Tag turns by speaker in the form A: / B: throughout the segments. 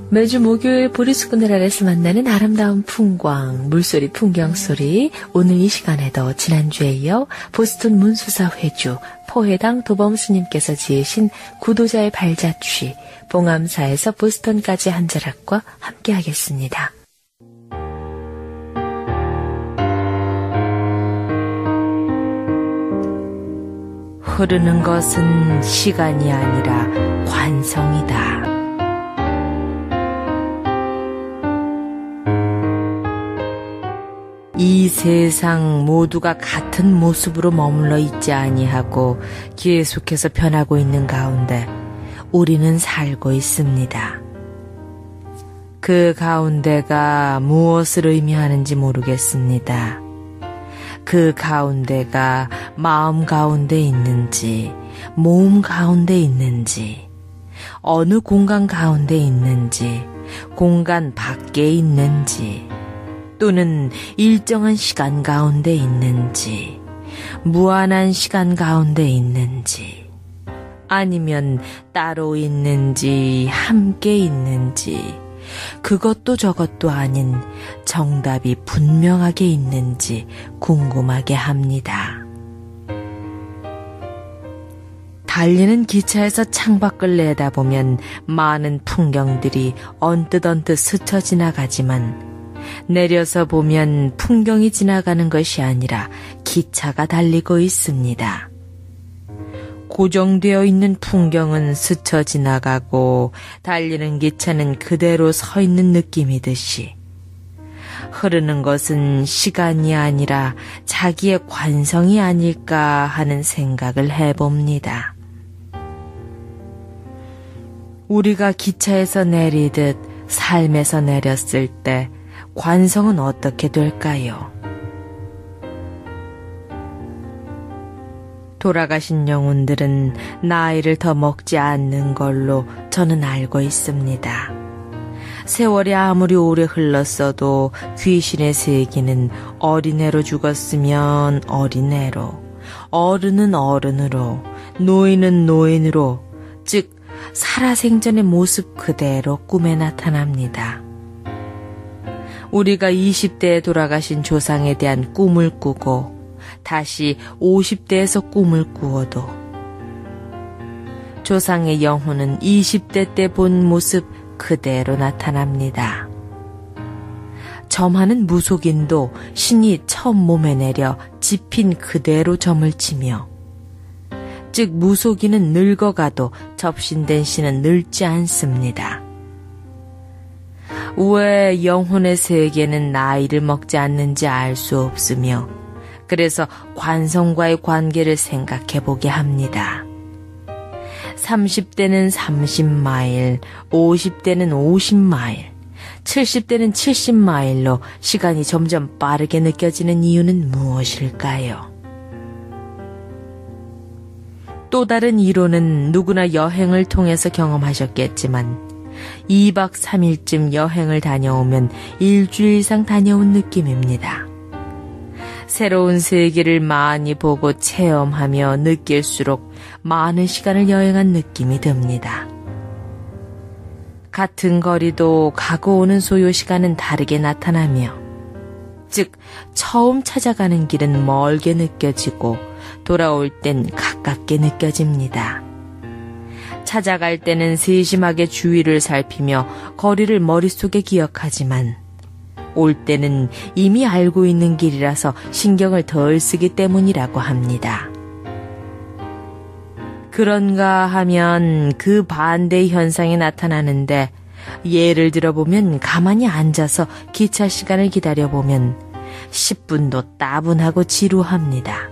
A: 매주 목요일 보리수 그늘 아래서 만나는 아름다운 풍광, 물소리, 풍경소리. 오늘 이 시간에도 지난주에 이어 보스턴 문수사 회주 포회당 도범스님께서 지으신 구도자의 발자취, 봉암사에서 보스턴까지 한 자락과 함께하겠습니다. 흐르는 것은 시간이 아니라 관성이다. 이 세상 모두가 같은 모습으로 머물러 있지 아니하고 계속해서 변하고 있는 가운데 우리는 살고 있습니다. 그 가운데가 무엇을 의미하는지 모르겠습니다. 그 가운데가 마음 가운데 있는지, 몸 가운데 있는지, 어느 공간 가운데 있는지, 공간 밖에 있는지, 또는 일정한 시간 가운데 있는지, 무한한 시간 가운데 있는지, 아니면 따로 있는지, 함께 있는지, 그것도 저것도 아닌 정답이 분명하게 있는지 궁금하게 합니다. 달리는 기차에서 창밖을 내다보면 많은 풍경들이 언뜻 스쳐 지나가지만 내려서 보면 풍경이 지나가는 것이 아니라 기차가 달리고 있습니다. 고정되어 있는 풍경은 스쳐 지나가고 달리는 기차는 그대로 서 있는 느낌이듯이 흐르는 것은 시간이 아니라 자기의 관성이 아닐까 하는 생각을 해봅니다. 우리가 기차에서 내리듯 삶에서 내렸을 때 관성은 어떻게 될까요? 돌아가신 영혼들은 나이를 더 먹지 않는 걸로 저는 알고 있습니다. 세월이 아무리 오래 흘렀어도 귀신의 세기는 어린애로 죽었으면 어린애로, 어른은 어른으로, 노인은 노인으로, 즉 살아생전의 모습 그대로 꿈에 나타납니다. 우리가 20대에 돌아가신 조상에 대한 꿈을 꾸고 다시 50대에서 꿈을 꾸어도 조상의 영혼은 20대 때 본 모습 그대로 나타납니다. 점하는 무속인도 신이 처음 몸에 내려 집힌 그대로 점을 치며, 즉 무속인은 늙어가도 접신된 신은 늙지 않습니다. 왜 영혼의 세계는 나이를 먹지 않는지 알 수 없으며 그래서 관성과의 관계를 생각해보게 합니다. 30대는 30마일, 50대는 50마일, 70대는 70마일로 시간이 점점 빠르게 느껴지는 이유는 무엇일까요? 또 다른 이론은 누구나 여행을 통해서 경험하셨겠지만 2박 3일쯤 여행을 다녀오면 일주일 이상 다녀온 느낌입니다. 새로운 세계를 많이 보고 체험하며 느낄수록 많은 시간을 여행한 느낌이 듭니다. 같은 거리도 가고 오는 소요시간은 다르게 나타나며, 즉 처음 찾아가는 길은 멀게 느껴지고 돌아올 땐 가깝게 느껴집니다. 찾아갈 때는 세심하게 주위를 살피며 거리를 머릿속에 기억하지만 올 때는 이미 알고 있는 길이라서 신경을 덜 쓰기 때문이라고 합니다. 그런가 하면 그 반대의 현상이 나타나는데, 예를 들어보면 가만히 앉아서 기차 시간을 기다려보면 10분도 따분하고 지루합니다.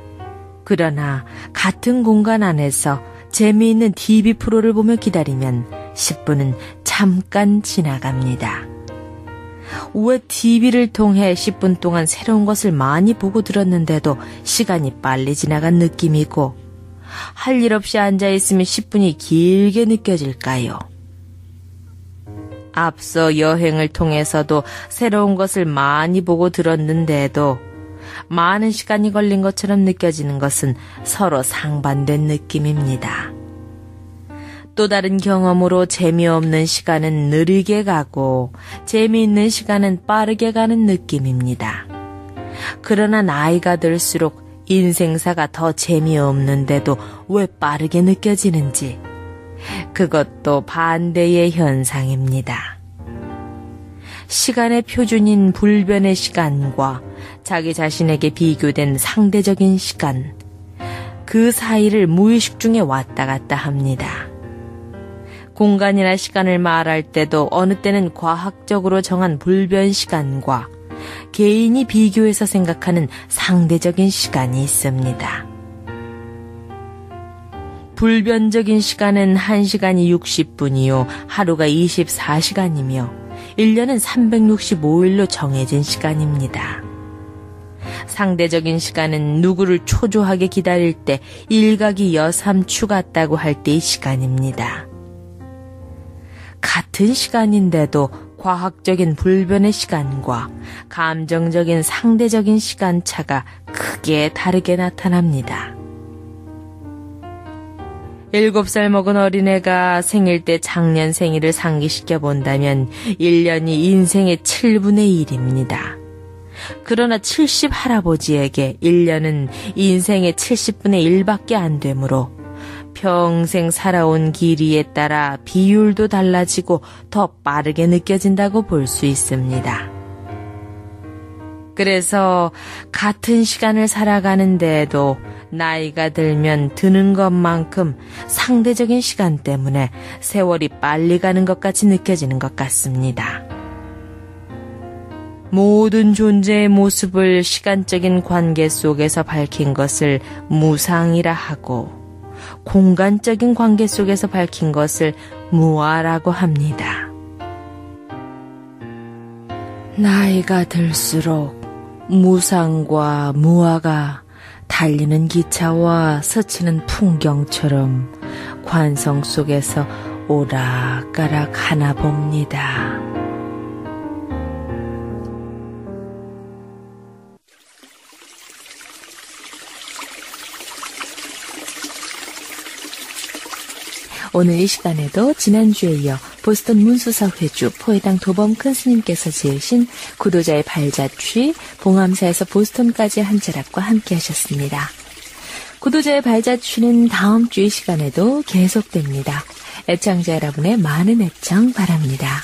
A: 그러나 같은 공간 안에서 재미있는 TV 프로를 보며 기다리면 10분은 잠깐 지나갑니다. 왜 TV를 통해 10분 동안 새로운 것을 많이 보고 들었는데도 시간이 빨리 지나간 느낌이고, 할 일 없이 앉아있으면 10분이 길게 느껴질까요? 앞서 여행을 통해서도 새로운 것을 많이 보고 들었는데도 많은 시간이 걸린 것처럼 느껴지는 것은 서로 상반된 느낌입니다. 또 다른 경험으로 재미없는 시간은 느리게 가고 재미있는 시간은 빠르게 가는 느낌입니다. 그러나 나이가 들수록 인생사가 더 재미없는데도 왜 빠르게 느껴지는지, 그것도 반대의 현상입니다. 시간의 표준인 불변의 시간과 자기 자신에게 비교된 상대적인 시간, 그 사이를 무의식 중에 왔다 갔다 합니다. 공간이나 시간을 말할 때도 어느 때는 과학적으로 정한 불변 시간과 개인이 비교해서 생각하는 상대적인 시간이 있습니다. 불변적인 시간은 1시간이 60분이요, 하루가 24시간이며 1년은 365일로 정해진 시간입니다. 상대적인 시간은 누구를 초조하게 기다릴 때 일각이 여삼추 같다고 할 때의 시간입니다. 같은 시간인데도 과학적인 불변의 시간과 감정적인 상대적인 시간차가 크게 다르게 나타납니다. 7살 먹은 어린애가 생일 때 작년 생일을 상기시켜 본다면 1년이 인생의 7분의 1입니다. 그러나 70 할아버지에게 1년은 인생의 70분의 1밖에 안 되므로 평생 살아온 길이에 따라 비율도 달라지고 더 빠르게 느껴진다고 볼 수 있습니다. 그래서 같은 시간을 살아가는데도 나이가 들면 드는 것만큼 상대적인 시간 때문에 세월이 빨리 가는 것 같이 느껴지는 것 같습니다. 모든 존재의 모습을 시간적인 관계 속에서 밝힌 것을 무상이라 하고, 공간적인 관계 속에서 밝힌 것을 무아라고 합니다. 나이가 들수록 무상과 무아가 달리는 기차와 스치는 풍경처럼 관성 속에서 오락가락 하나 봅니다. 오늘 이 시간에도 지난주에 이어 보스턴 문수사 회주 포회당 도범 큰 스님께서 지으신 구도자의 발자취, 봉암사에서 보스턴까지 한 자락과 함께 하셨습니다. 구도자의 발자취는 다음 주 이 시간에도 계속됩니다. 애청자 여러분의 많은 애청 바랍니다.